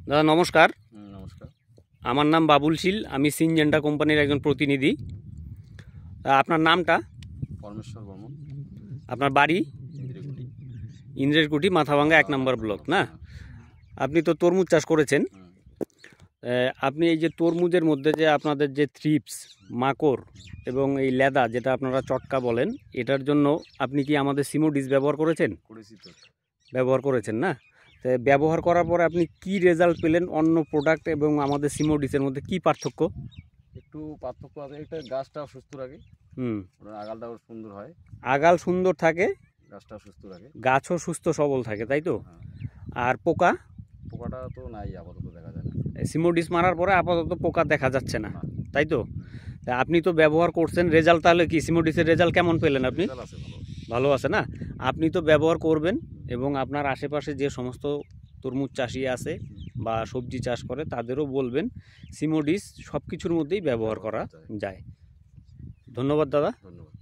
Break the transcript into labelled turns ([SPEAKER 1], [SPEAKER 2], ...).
[SPEAKER 1] দাদা নমস্কার।
[SPEAKER 2] নমস্কার।
[SPEAKER 1] আমার নাম বাবুল শীল, আমি সিনজেন্টা কোম্পানির একজন প্রতিনিধি। আপনার নামটা?
[SPEAKER 2] পরমেশ্বর বর্মন।
[SPEAKER 1] আপনার বাড়ি?
[SPEAKER 2] ইন্দ্রিকুটি।
[SPEAKER 1] ইন্দ্রেরকুটি, মাথাভাঙ্গা 1 নম্বর ব্লক না? আপনি তো তরমুজ চাষ করেছেন। আপনি এই যে তরমুজের মধ্যে যে আপনাদের যে থ্রিপস, মাকড় এবং এই লেদা যেটা আপনারা চটকা বলেন, এটার জন্য আপনি কি আমাদের সিমোডিস ব্যবহার করেছেন?
[SPEAKER 2] করেছি তো।
[SPEAKER 1] ব্যবহার করেছেন না? তো ব্যবহার করার পরে আপনি কি রেজাল্ট পেলেন? অন্য প্রোডাক্ট এবং আমাদের সিমোডিসের মধ্যে কি পার্থক্য?
[SPEAKER 2] একটু পার্থক্য আছে, এটা গাছটাও সুস্থ রাখে। আগালটাও সুন্দর হয়।
[SPEAKER 1] আগাল সুন্দর থাকে,
[SPEAKER 2] গাছটাও সুস্থ রাখে,
[SPEAKER 1] গাছও সুস্থ সবল থাকে, তাই তো? আর পোকা?
[SPEAKER 2] পোকাটা তো নাই, আপাতত দেখা যায় না।
[SPEAKER 1] সিমোডিস মারার পরে আপাতত পোকা দেখা যাচ্ছে না, তাই তো? আপনি তো ব্যবহার করছেন, রেজাল্ট তাহলে কি সিমোডিসের রেজাল্ট কেমন পেলেন আপনি? ভালো আছে না? আপনি তো ব্যবহার করবেন এবং আপনার আশেপাশে যে সমস্ত তরমুজ চাষি আছে বা সবজি চাষ করে তাদেরও বলবেন সিমোডিস সব কিছুর মধ্যেই ব্যবহার করা যায়। ধন্যবাদ দাদা।
[SPEAKER 2] ধন্যবাদ।